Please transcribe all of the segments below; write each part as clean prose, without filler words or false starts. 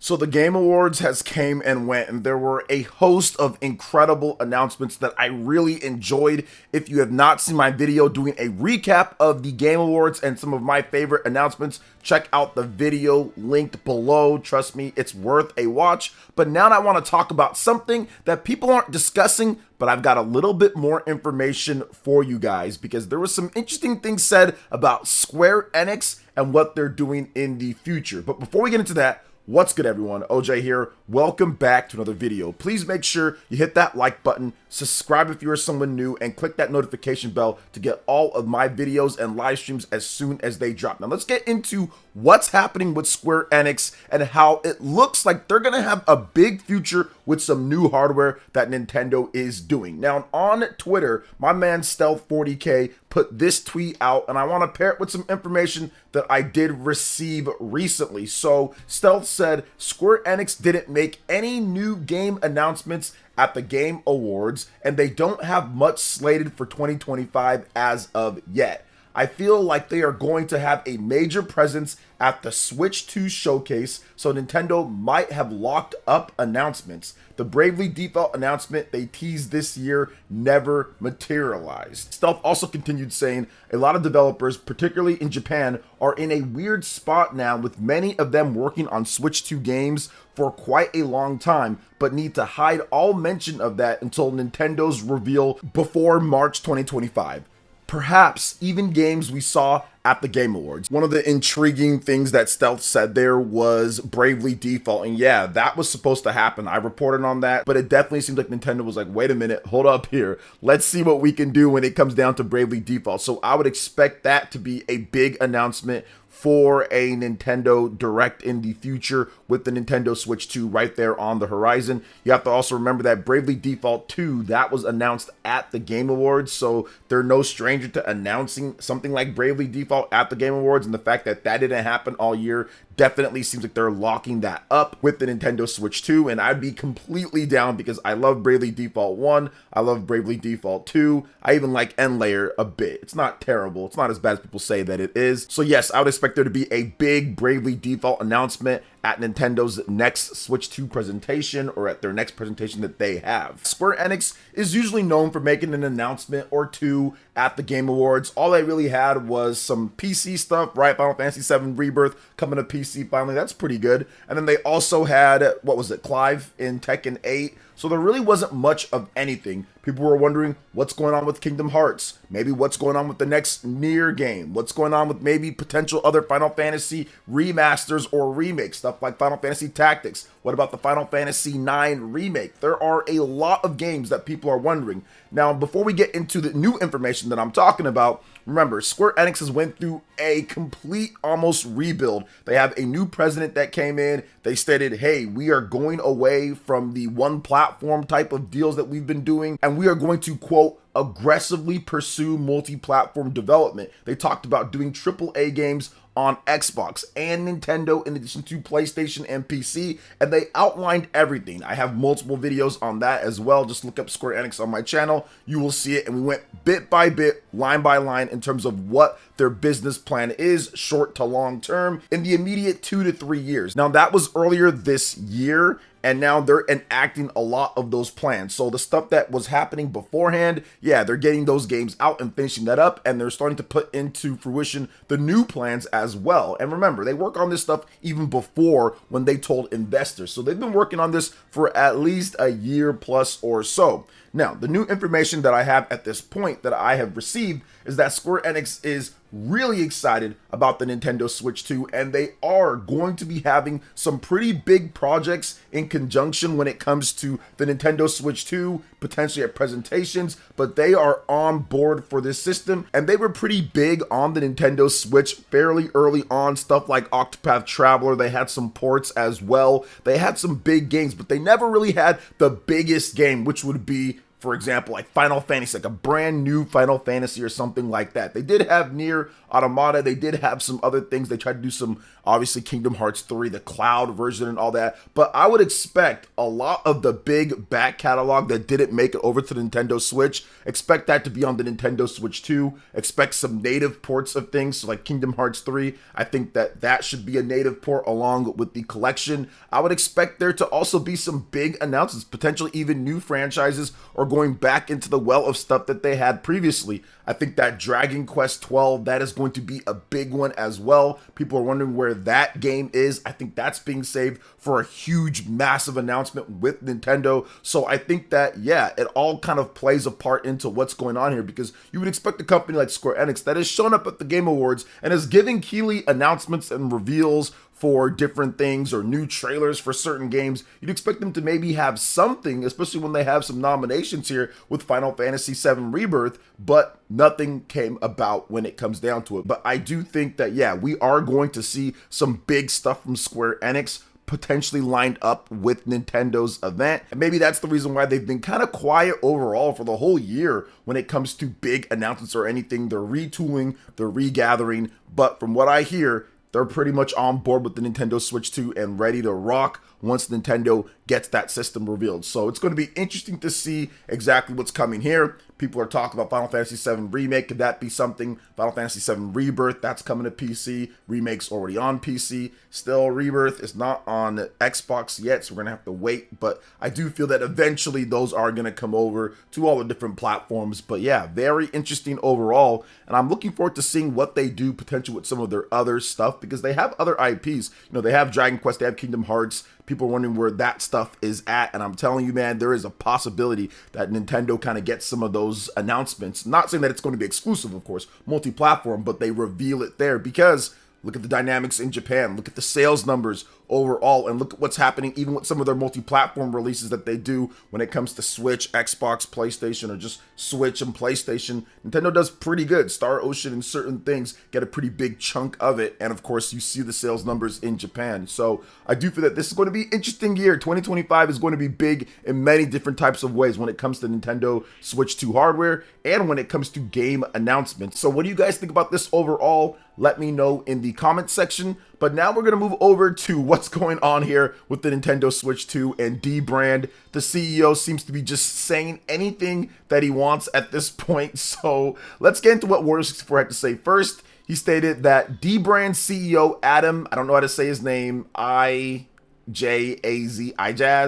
So the Game Awards has came and went, and there were a host of incredible announcements that I really enjoyed. If you have not seen my video doing a recap of the Game Awards and some of my favorite announcements, check out the video linked below. Trust me, it's worth a watch. But now I want to talk about something that people aren't discussing, but I've got a little bit more information for you guys because there was some interesting things said about Square Enix and what they're doing in the future. But before we get into that, what's good, everyone? OJ here. Welcome back to another video. Please make sure you hit that like button, subscribe if you are someone new, and click that notification bell to get all of my videos and live streams as soon as they drop. Now let's get into what's happening with Square Enix and how it looks like they're gonna have a big future with some new hardware that Nintendo is doing. Now on Twitter, my man Stealth40K put this tweet out, and I want to pair it with some information that I did receive recently. So Stealth said Square Enix didn't make any new game announcements at the Game Awards, and they don't have much slated for 2025 as of yet. I feel like they are going to have a major presence at the Switch 2 showcase, so Nintendo might have locked up announcements. The Bravely Default announcement they teased this year never materialized. Stealth also continued saying a lot of developers, particularly in Japan, are in a weird spot now, with many of them working on Switch 2 games for quite a long time, but need to hide all mention of that until Nintendo's reveal before March 2025. Perhaps even games we saw at the Game Awards. One of the intriguing things that Stealth said there was Bravely Default, and yeah, that was supposed to happen. I reported on that, but it definitely seems like Nintendo was like, wait a minute, hold up here. Let's see what we can do when it comes down to Bravely Default. So I would expect that to be a big announcement for a Nintendo Direct in the future with the Nintendo Switch 2 right there on the horizon. You have to also remember that Bravely Default 2, that was announced at the Game Awards, so they're no stranger to announcing something like Bravely Default at the Game Awards, and the fact that that didn't happen all year definitely seems like they're locking that up with the Nintendo Switch 2, and I'd be completely down because I love Bravely Default 1, I love Bravely Default 2, I even like End Layer a bit. It's not terrible, it's not as bad as people say that it is. So yes, I would expect there to be a big Bravely Default announcement at Nintendo's next Switch 2 presentation, or at their next presentation that they have. Square Enix is usually known for making an announcement or two at the Game Awards. All they really had was some PC stuff, right? Final Fantasy VII Rebirth coming to PC finally. That's pretty good. And then they also had, what was it, Clive in Tekken 8. So there really wasn't much of anything. People were wondering what's going on with Kingdom Hearts, maybe what's going on with the next Nier game, what's going on with maybe potential other Final Fantasy remasters or remakes, stuff like Final Fantasy Tactics. What about the Final Fantasy IX remake? There are a lot of games that people are wondering. Now, before we get into the new information that I'm talking about, remember, Square Enix has went through a complete almost rebuild. They have a new president that came in. They stated, hey, we are going away from the one platform type of deals that we've been doing, and we are going to, quote, aggressively pursue multi-platform development. They talked about doing AAA games on Xbox and Nintendo in addition to PlayStation and PC, and they outlined everything. I have multiple videos on that as well. Just look up Square Enix on my channel. You will see it, and we went bit by bit, line by line in terms of what their business plan is, short to long term, in the immediate 2 to 3 years. Now, that was earlier this year, and now they're enacting a lot of those plans. So the stuff that was happening beforehand, yeah, they're getting those games out and finishing that up, and they're starting to put into fruition the new plans as well. And remember, they work on this stuff even before when they told investors. So they've been working on this for at least a year plus or so. Now, the new information that I have at this point that I have received is that Square Enix is really excited about the Nintendo Switch 2, and they are going to be having some pretty big projects in conjunction when it comes to the Nintendo Switch 2, potentially at presentations, but they are on board for this system, and they were pretty big on the Nintendo Switch fairly early on. Stuff like Octopath Traveler, they had some ports as well. They had some big games, but they never really had the biggest game, which would be for example, like Final Fantasy, like a brand new Final Fantasy or something like that. They did have Nier Automata. They did have some other things. They tried to do some, obviously, Kingdom Hearts 3, the cloud version and all that. But I would expect a lot of the big back catalog that didn't make it over to the Nintendo Switch, expect that to be on the Nintendo Switch 2. Expect some native ports of things, so like Kingdom Hearts 3. I think that that should be a native port along with the collection. I would expect there to also be some big announcements, potentially even new franchises, or going back into the well of stuff that they had previously. I think that Dragon Quest 12, that is going to be a big one as well. People are wondering where that game is. I think that's being saved for a huge, massive announcement with Nintendo. So I think that, yeah, it all kind of plays a part into what's going on here, because you would expect a company like Square Enix that has shown up at the Game Awards and is giving Keighley announcements and reveals for different things or new trailers for certain games. You'd expect them to maybe have something, especially when they have some nominations here with Final Fantasy VII Rebirth, but nothing came about when it comes down to it. But I do think that, yeah, we are going to see some big stuff from Square Enix potentially lined up with Nintendo's event. And maybe that's the reason why they've been kind of quiet overall for the whole year when it comes to big announcements or anything. They're retooling, they're regathering, but from what I hear, they're pretty much on board with the Nintendo Switch 2 and ready to rock once Nintendo gets that system revealed. So it's going to be interesting to see exactly what's coming here. People are talking about Final Fantasy VII Remake. Could that be something? Final Fantasy VII Rebirth, that's coming to PC. Remake's already on PC. Still, Rebirth is not on Xbox yet, so we're going to have to wait. But I do feel that eventually those are going to come over to all the different platforms. But yeah, very interesting overall. And I'm looking forward to seeing what they do potentially with some of their other stuff, because they have other IPs. You know, they have Dragon Quest, they have Kingdom Hearts. People are wondering where that stuff is at, and I'm telling you, man, there is a possibility that Nintendo kind of gets some of those announcements. Not saying that it's going to be exclusive, of course, multi-platform, but they reveal it there, because look at the dynamics in Japan, look at the sales numbers overall, and look at what's happening even with some of their multi-platform releases that they do when it comes to Switch, Xbox, PlayStation, or just Switch and PlayStation. Nintendo does pretty good. Star Ocean and certain things get a pretty big chunk of it, and of course you see the sales numbers in Japan. So I do feel that this is going to be an interesting year. 2025 is going to be big in many different types of ways when it comes to Nintendo Switch 2 hardware and when it comes to game announcements. So what do you guys think about this overall? Let me know in the comments section. But now we're going to move over to what's going on here with the Nintendo Switch 2 and Dbrand. The CEO seems to be just saying anything that he wants at this point. So let's get into what Wario64 had to say. First, he stated that Dbrand CEO Adam, I don't know how to say his name, Ijaz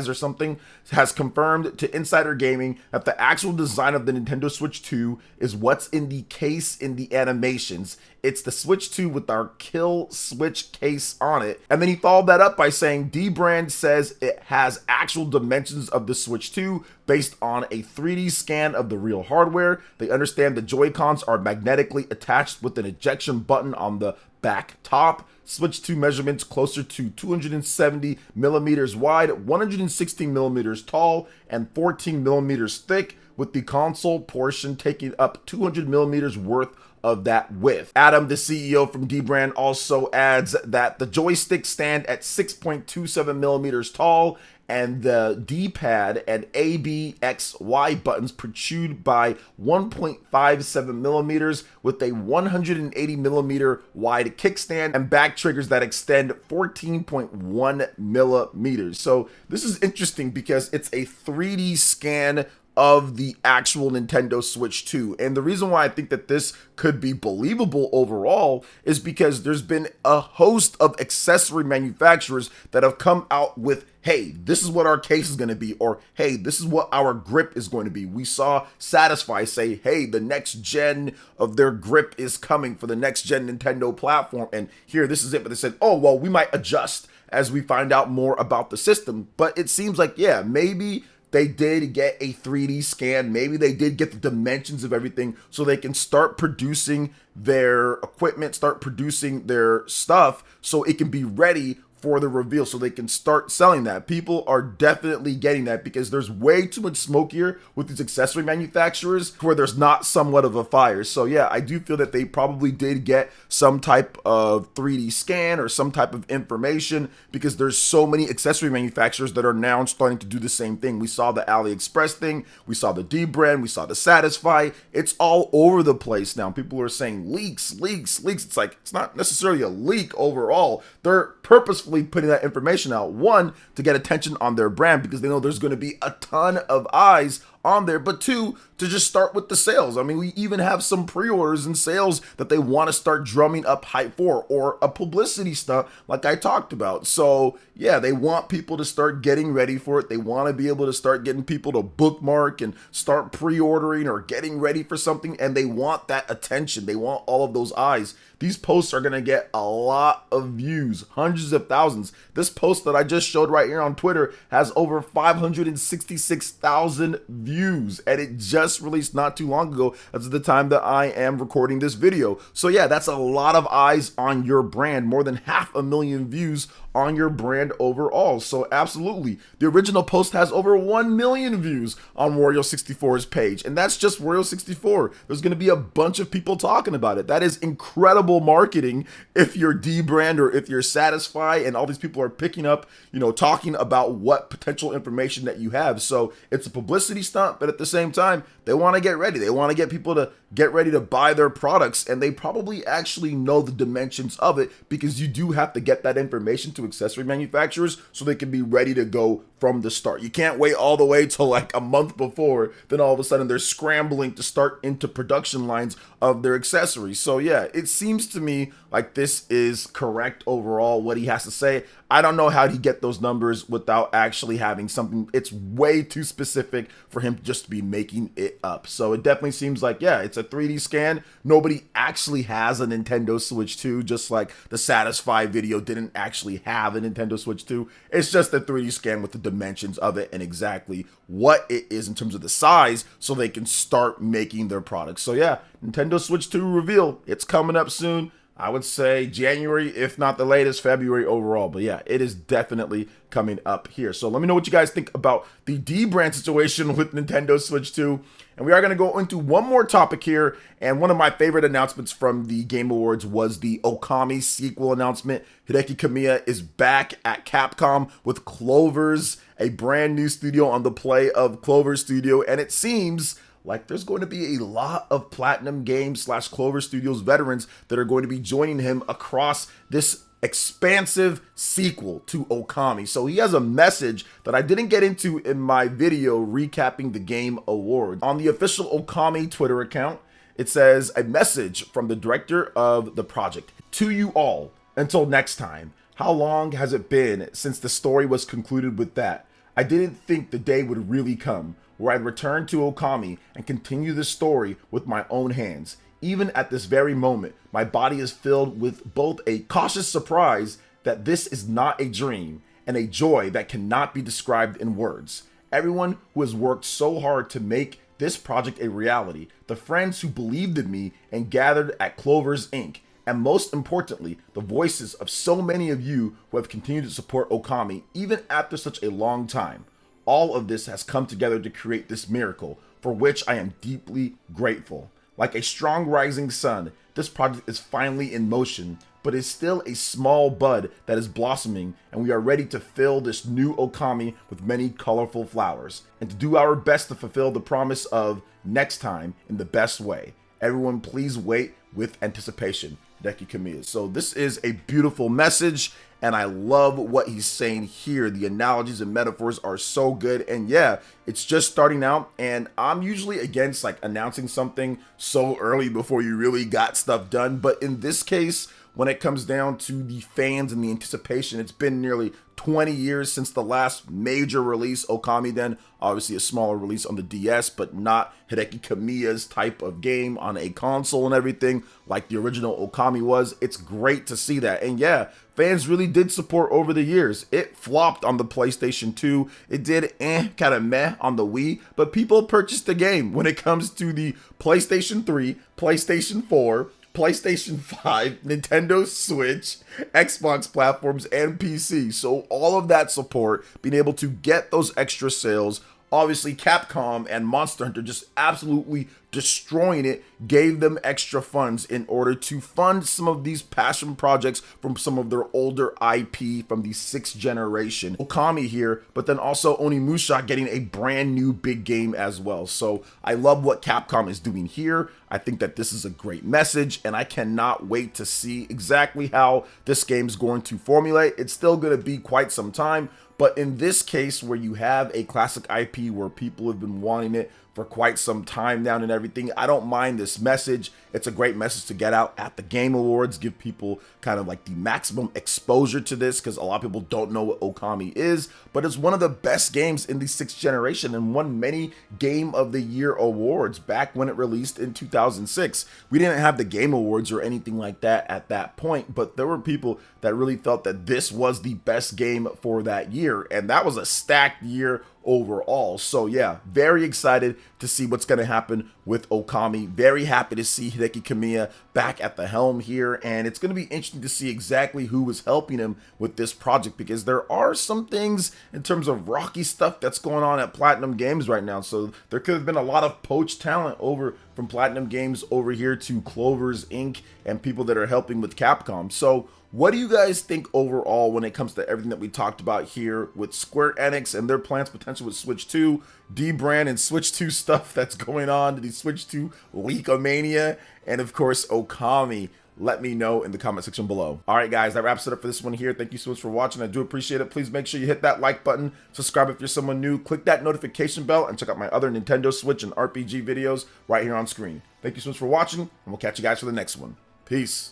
or something, has confirmed to Insider Gaming that the actual design of the Nintendo Switch 2 is what's in the case in the animations. It's the Switch 2 with our kill switch case on it. And then he followed that up by saying Dbrand says it has actual dimensions of the Switch 2 based on a 3D scan of the real hardware. They understand the Joy-Cons are magnetically attached with an ejection button on the back top. Switch 2 measurements closer to 270 millimeters wide, 116 millimeters tall, and 14 millimeters thick, with the console portion taking up 200 millimeters worth of that width. Adam, the CEO from Dbrand, also adds that the joystick stand at 6.27 millimeters tall, and the D-pad and A, B, X, Y buttons protrude by 1.57 millimeters with a 180 millimeter wide kickstand and back triggers that extend 14.1 millimeters. So this is interesting because it's a 3D scan of the actual Nintendo Switch 2. And the reason why I think that this could be believable overall is because there's been a host of accessory manufacturers that have come out with, hey, this is what our case is going to be, or hey, this is what our grip is going to be. We saw Satisfy say, hey, the next gen of their grip is coming for the next gen Nintendo platform, and here, this is it. But they said, oh, well, we might adjust as we find out more about the system. But it seems like, yeah, maybe they did get a 3D scan. Maybe they did get the dimensions of everything so they can start producing their equipment, start producing their stuff so it can be ready for the reveal so they can start selling that. People are definitely getting that because there's way too much smoke here with these accessory manufacturers where there's not somewhat of a fire. So yeah, I do feel that they probably did get some type of 3D scan or some type of information because there's so many accessory manufacturers that are now starting to do the same thing. We saw the AliExpress thing, we saw the D brand, we saw the Satisfy. It's all over the place now. People are saying leaks. It's like, it's not necessarily a leak overall. They're purposefully putting that information out, one, to get attention on their brand because they know there's going to be a ton of eyes on there, but two, to just start with the sales. I mean, we even have some pre-orders and sales that they want to start drumming up hype for, or a publicity stunt like I talked about. So yeah, they want people to start getting ready for it. They want to be able to start getting people to bookmark and start pre-ordering or getting ready for something, and they want that attention. They want all of those eyes. These posts are going to get a lot of views, hundreds of thousands. This post that I just showed right here on Twitter has over 566,000 views, and it just released not too long ago. That's the time that I am recording this video. So yeah, that's a lot of eyes on your brand, more than 500,000 views on your brand overall. So absolutely, the original post has over 1 million views on Wario64's page, and that's just Wario64. There's going to be a bunch of people talking about it. That is incredible marketing if you're D brand or if you're Satisfy, and all these people are picking up, talking about what potential information that you have. So it's a publicity stunt, but at the same time, they want to get ready. They want to get people to get ready to buy their products, and they probably actually know the dimensions of it because you do have to get that information to accessory manufacturers so they can be ready to go from the start. You can't wait all the way till like a month before, then all of a sudden they're scrambling to start into production lines of their accessories. So yeah, it seems to me like this is correct overall, what he has to say. I don't know how he get those numbers without actually having something. It's way too specific for him just to be making it up. So it definitely seems like, yeah, it's a 3D scan. Nobody actually has a Nintendo Switch 2, just like the Satisfy video didn't actually have a Nintendo Switch 2. It's just a 3D scan with the dimensions of it and exactly what it is in terms of the size so they can start making their products. So yeah, Nintendo Switch 2 reveal, it's coming up soon. I would say January, if not the latest, February overall. But yeah, it is definitely coming up here. So let me know what you guys think about the D brand situation with Nintendo Switch 2. And we are going to go into one more topic here. And one of my favorite announcements from the Game Awards was the Okami sequel announcement. Hideki Kamiya is back at Capcom with Clover's, a brand new studio on the play of Clover Studio. And it seems like there's going to be a lot of Platinum Games / Clover Studios veterans that are going to be joining him across this expansive sequel to Okami. So he has a message that I didn't get into in my video recapping the Game Awards. On the official Okami Twitter account, it says, a message from the director of the project. To you all, until next time. How long has it been since the story was concluded with that? I didn't think the day would really come where I'd return to Okami and continue the story with my own hands. Even at this very moment, my body is filled with both a cautious surprise that this is not a dream and a joy that cannot be described in words. Everyone who has worked so hard to make this project a reality, the friends who believed in me and gathered at Clover's Inc., and most importantly, the voices of so many of you who have continued to support Okami even after such a long time. All of this has come together to create this miracle, for which I am deeply grateful. Like a strong rising sun, this project is finally in motion, but is still a small bud that is blossoming, and we are ready to fill this new Okami with many colorful flowers, and to do our best to fulfill the promise of next time in the best way. Everyone please wait with anticipation. Hideki Kamiya. So this is a beautiful message, and I love what he's saying here. The analogies and metaphors are so good, and yeah, it's just starting out, and I'm usually against like announcing something so early before you really got stuff done, but in this case, when it comes down to the fans and the anticipation, it's been nearly 20 years since the last major release. Okami then, obviously a smaller release on the DS, but not Hideki Kamiya's type of game on a console and everything like the original Okami was. It's great to see that. And yeah, fans really did support over the years. It flopped on the PlayStation 2. It did kind of meh on the Wii, but people purchased the game when it comes to the PlayStation 3, PlayStation 4, PlayStation 5, Nintendo Switch, Xbox platforms, and PC. So all of that support, being able to get those extra sales, obviously Capcom and Monster Hunter just absolutely destroying it, gave them extra funds in order to fund some of these passion projects from some of their older IP from the 6th generation. Okami here, but then also Onimusha getting a brand new big game as well. So I love what Capcom is doing here. I think that this is a great message, and I cannot wait to see exactly how this game's going to formulate. It's still going to be quite some time, but in this case, where you have a classic IP where people have been wanting it for quite some time now and everything, I don't mind this message. It's a great message to get out at the Game Awards, give people kind of like the maximum exposure to this, because a lot of people don't know what Okami is, but it's one of the best games in the 6th generation and won many Game of the Year awards back when it released in 2006. We didn't have the Game Awards or anything like that at that point, but there were people that really felt that this was the best game for that year, and that was a stacked year overall. So yeah, very excited to see what's going to happen with Okami. Very happy to see Hideki Kamiya back at the helm here, and it's going to be interesting to see exactly who was helping him with this project, because there are some things in terms of rocky stuff that's going on at Platinum Games right now. So there could have been a lot of poached talent over from Platinum Games over here to Clover's Inc. and people that are helping with Capcom. So what do you guys think overall when it comes to everything that we talked about here with Square Enix and their plans potential with Switch 2, D-Brand and Switch 2 stuff that's going on, the Switch 2 Leakomania, and of course Okami? Let me know in the comment section below. All right, guys, that wraps it up for this one here. Thank you so much for watching. I do appreciate it. Please make sure you hit that like button, subscribe if you're someone new, click that notification bell, and check out my other Nintendo Switch and RPG videos right here on screen. Thank you so much for watching, and we'll catch you guys for the next one. Peace.